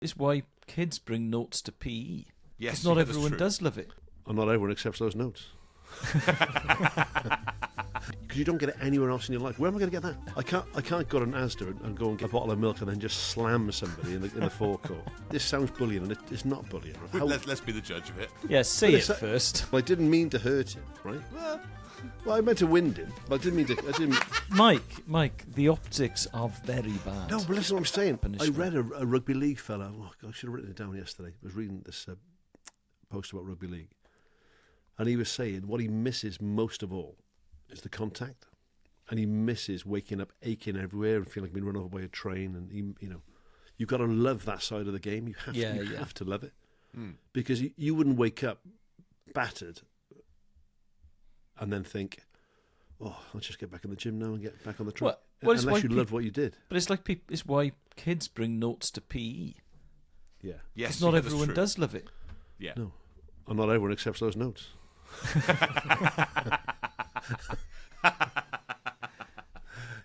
It's why kids bring notes to PE. Yes, Because not yeah, everyone that's true. does love it. And not everyone accepts those notes. Because you don't get it anywhere else in your life. Where am I going to get that? I can't go to an Asda and go and get a bottle of milk and then just slam somebody in the forecourt. This sounds bullying, and it's not bullying. Right? Let's be the judge of it. Yeah, say it first. I didn't mean to hurt him, right? Well, I meant to wind him, but I didn't mean to. I didn't. Mike, the optics are very bad. No, but listen, what I'm saying. Punishment. I read a rugby league fella. Oh, God, I should have written it down yesterday. I was reading this post about rugby league, and he was saying what he misses most of all is the contact, and he misses waking up aching everywhere and feeling like being run over by a train. And you've got to love that side of the game. You have to love it because you wouldn't wake up battered and then think, oh, I'll just get back in the gym now and get back on the track. Unless you loved what you did. But it's like it's why kids bring notes to PE. Yeah. Yes, Because not yeah, everyone that's does love it. Yeah. No. And not everyone accepts those notes.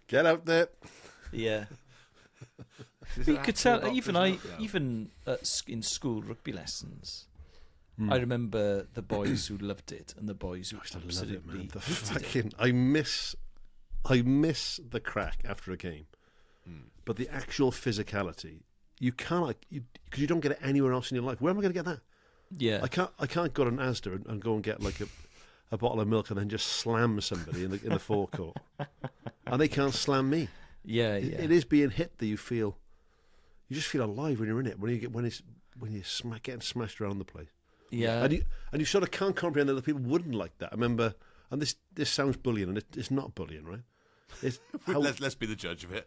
Get out there. Yeah. You could tell, even in school rugby lessons, I remember the boys who loved it and the boys who absolutely hated it. I miss the crack after a game, but the actual physicality you can't because you don't get it anywhere else in your life. Where am I going to get that? Yeah, I can't go to an Asda and go and get like a bottle of milk and then just slam somebody in the forecourt, and they can't slam me. Yeah, It is being hit that you just feel alive when you're in it. When you're getting smashed around the place. Yeah, and you sort of can't comprehend that other people wouldn't like that. I remember, and this sounds bullying, and it's not bullying, right? It's let's be the judge of it.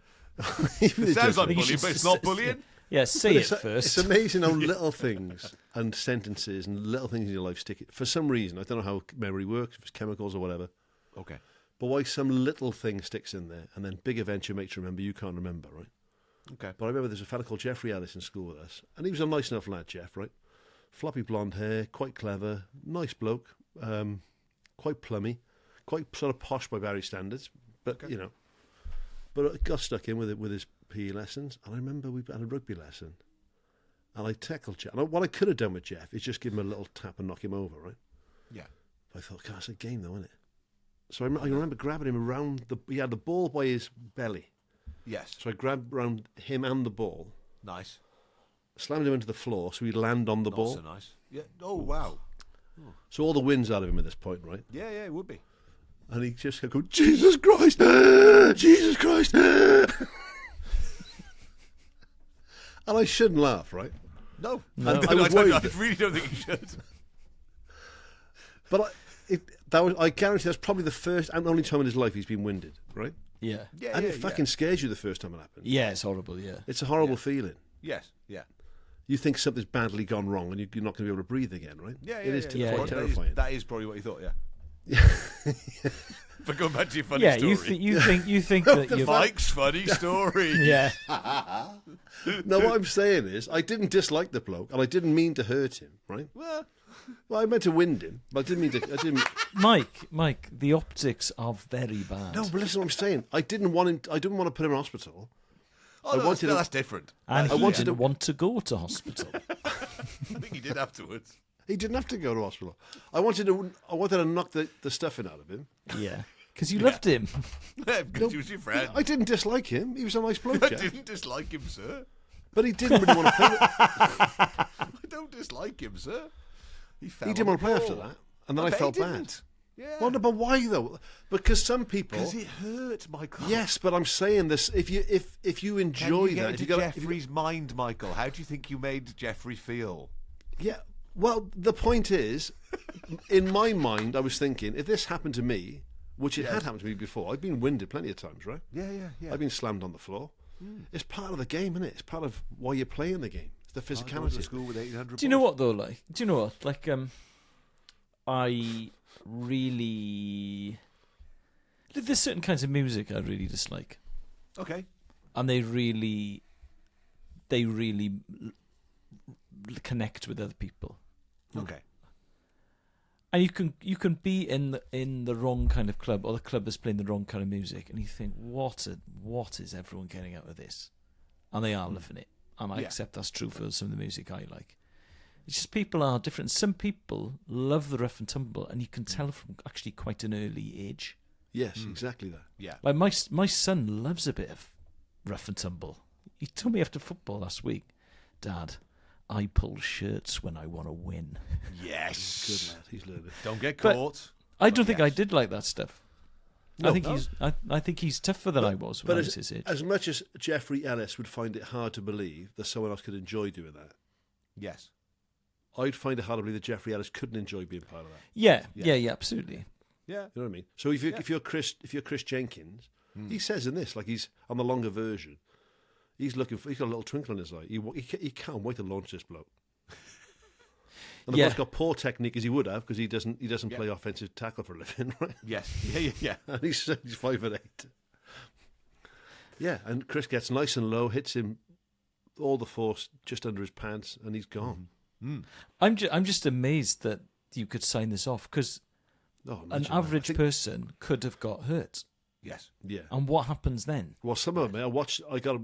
It sounds like bullying, but it's not bullying. Yeah, say it first. It's amazing how little things and sentences and little things in your life stick. For some reason, I don't know how memory works, if it's chemicals or whatever. Okay. But why some little thing sticks in there, and then big events you make to remember, you can't remember, right? Okay. But I remember there's a fella called Jeffrey Ellis in school with us, and he was a nice enough lad, Jeff, right? Floppy blonde hair, quite clever, nice bloke, quite plummy, quite sort of posh by Barry standards, but But I got stuck in with his PE lessons, and I remember we had a rugby lesson, and I tackled Jeff. And what I could have done with Jeff is just give him a little tap and knock him over, right? Yeah. But I thought, God, it's a game though, isn't it? So I remember grabbing him around he had the ball by his belly. Yes. So I grabbed around him and the ball. Nice. Slammed him into the floor so he'd land on the ball. Not so nice. Yeah. Oh, wow. So all the wind's out of him at this point, right? Yeah, it would be. And he just kept going, Jesus Christ! Jesus Christ! And I shouldn't laugh, right? No. I really don't think you should. But I guarantee that's probably the first and only time in his life he's been winded, right? Yeah. And it fucking scares you the first time it happens. Yeah, it's horrible, yeah. It's a horrible feeling. Yes, yeah. You think something's badly gone wrong and you're not going to be able to breathe again, right? Yeah, It is yeah. quite terrifying. That is probably what you thought, yeah. But going back to your funny story. You think that you're Mike's funny story. Yeah. No, what I'm saying is I didn't dislike the bloke and I didn't mean to hurt him, right? Well, I meant to wind him, but I didn't mean to. Mike, the optics are very bad. No, but listen, what I'm saying. I didn't want to put him in hospital. that's different. And he didn't want to go to hospital. I think he did afterwards. He didn't have to go to hospital. I wanted to knock the stuffing out of him. Yeah, because you loved him. Yeah, because he was your friend. I didn't dislike him. He was a nice bloke. I didn't dislike him, sir. But he didn't really want to play. I don't dislike him, sir. He didn't want to play after that, and then I felt bad. Yeah. Well, no, but why though? Because some people. Because it hurt, Michael. Yes, but I'm saying this. If you enjoy Can you that, get into Jeffrey's mind, Michael. How do you think you made Jeffrey feel? Yeah. Well, the point is, in my mind, I was thinking, if this happened to me, which it had happened to me before, I've been winded plenty of times, right? Yeah. I've been slammed on the floor. It's part of the game, isn't it? It's part of why you're playing the game. It's the physicality. School with 800 Do you know what though? I really. There's certain kinds of music I really dislike. Okay. And they really connect with other people. Okay. And you can be in the wrong kind of club, or the club that's playing the wrong kind of music, and you think, what is everyone getting out of this? And they are loving it. and I accept that's true for some of the music I like. It's just people are different. Some people love the rough and tumble, and you can tell from actually quite an early age. Yes, exactly that. Yeah. Like my son loves a bit of rough and tumble. He told me after football last week, Dad, I pull shirts when I want to win. Yes. Good lad. He's learning. Don't get But caught. I don't think I did like that stuff. No, I think he's tougher than I was when I was his age. As much as Jeffrey Ellis would find it hard to believe that someone else could enjoy doing that, Yes. I'd find it hard to believe that Jeffrey Ellis couldn't enjoy being part of that. Yeah, absolutely. Yeah. You know what I mean? So if you're Chris Jenkins, he says in this, like he's on the longer version, he's got a little twinkle in his eye. He can't wait to launch this bloke. And the bloke's got poor technique as he would have because he doesn't play offensive tackle for a living, right? Yes. Yeah. And he's 5'8". Yeah, and Chris gets nice and low, hits him all the force just under his pants, and he's gone. I'm just amazed that you could sign this off because an average person could have got hurt. Yes. Yeah. And what happens then? Well, some of them,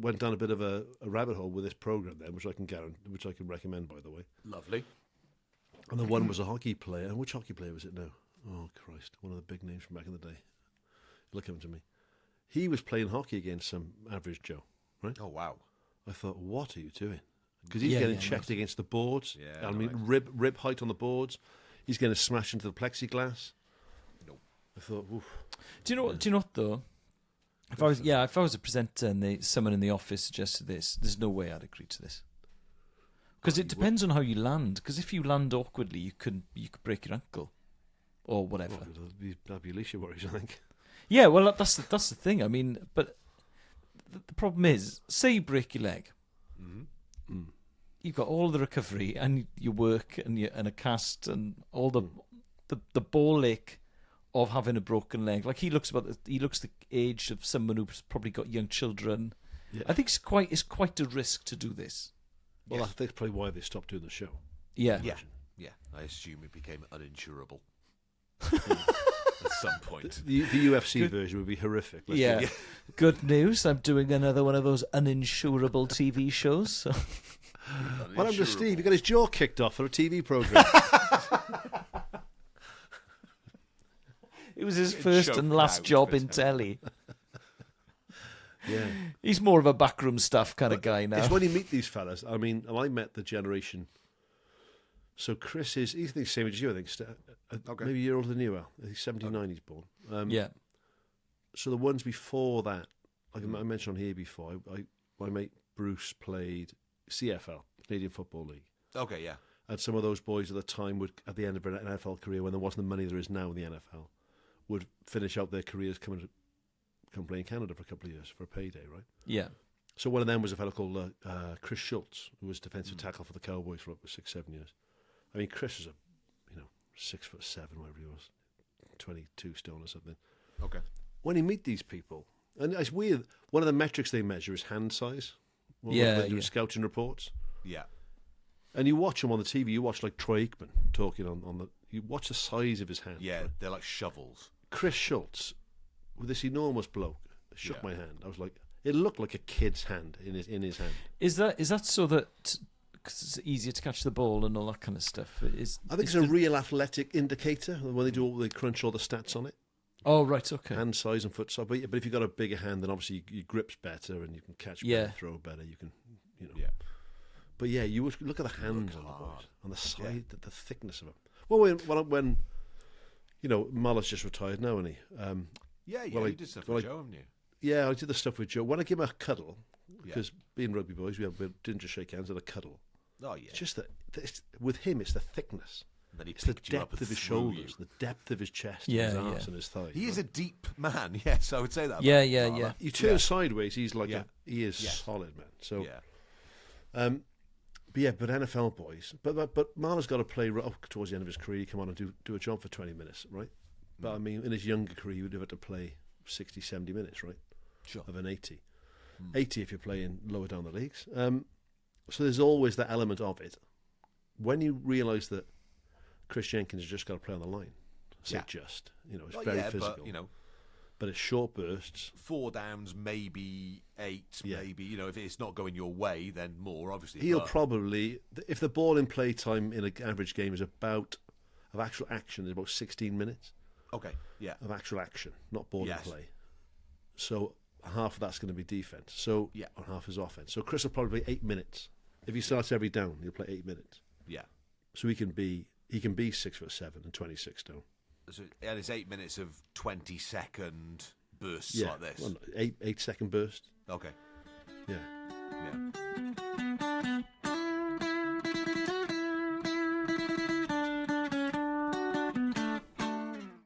went down a bit of a rabbit hole with this program then, which I can recommend, by the way. Lovely. And the one was a hockey player. And which hockey player was it now? Oh, Christ. One of the big names from back in the day. Look at him to me. He was playing hockey against some average Joe, right? Oh, wow. I thought, what are you doing? Because he's getting checked against the boards. Yeah, I mean, rib height on the boards. He's getting smashed into the plexiglass. Nope. I thought, oof. Do you know what though? If I was a presenter and someone in the office suggested this, there's no way I'd agree to this. Because it depends on how you land. Because if you land awkwardly, you could break your ankle, or whatever. Well, that'd be Alicia worries, I think. Yeah, well, that's the thing. I mean, but the problem is, say you break your leg, you've got all the recovery and your work and a cast and all the ball ache of having a broken leg. Like he looks the age of someone who's probably got young children. Yeah. I think it's quite a risk to do this. Well, I think that's probably why they stopped doing the show. Yeah. Yeah. I assume it became uninsurable at some point. The UFC version would be horrific. Yeah. Good news. I'm doing another one of those uninsurable TV shows. So. What happened to Steve? He got his jaw kicked off for a TV program. It was his first and last job in telly. Yeah, he's more of a backroom staff kind of guy now. It's when you meet these fellas. I mean, I met the generation. So Chris he's the same age as you, I think. Maybe a year older than you are. He's 79. He's born. Yeah. So the ones before that, like I mentioned on here before, my mate Bruce played CFL, Canadian Football League. Okay, yeah. And some of those boys at the time would, at the end of an NFL career, when there wasn't the money there is now in the NFL, would finish out their careers come play in Canada for a couple of years for a payday, right? Yeah. So one of them was a fellow called Chris Schultz, who was defensive tackle for the Cowboys for up to 6-7 years. I mean, Chris was 6'7", whatever he was, 22 stone or something. Okay. When you meet these people, and it's weird, one of the metrics they measure is hand size. They're scouting reports. Yeah. And you watch him on the TV. You watch like Troy Aikman talking on the. You watch the size of his hand. Yeah, right? They're like shovels. Chris Schultz, with this enormous bloke, shook my hand. I was like, it looked like a kid's hand in his hand. Is that so that cause it's easier to catch the ball and all that kind of stuff? I think it's a real athletic indicator when they crunch all the stats on it. Oh right, okay. Hand size and foot size, but if you've got a bigger hand, then obviously your grip's better and you can catch better, throw better. You can, Yeah. But yeah, you look at the hands on the boys, on the side, the thickness of them. Well, when Muller's just retired now, isn't he? You did stuff with Joe, haven't you? Yeah, I did the stuff with Joe. When I give him a cuddle, because being rugby boys, we didn't just shake hands, had a cuddle. Oh yeah. It's just that with him, it's the thickness. It's the depth of his shoulders, the depth of his chest, his arms and his thighs. He is a deep man, yes, I would say that. Yeah. You turn sideways, he's like he is solid, man. So, but NFL boys. But Marlon's got to play towards the end of his career. He come on and do a job for 20 minutes, right? But I mean, in his younger career, he would have had to play 60, 70 minutes, right? Sure. Of an 80. 80 if you're playing lower down the leagues. So there's always that element of it. When you realise that Chris Jenkins has just got to play on the line, it's very physical. but it's short bursts. 4 downs, maybe 8, maybe. You know, if it's not going your way, then more, obviously. He'll probably, if the ball in play time in an average game is of actual action is about 16 minutes. Okay, yeah. Of actual action, not ball in play. So half of that's going to be defence. So and half is offence. So Chris will probably play 8 minutes. If he starts every down, he'll play 8 minutes. Yeah. So he can be 6'7" and 26 stone. So, and it's 8 minutes of 20-second bursts like this. Well, 8 second burst. Okay. Yeah. Yeah.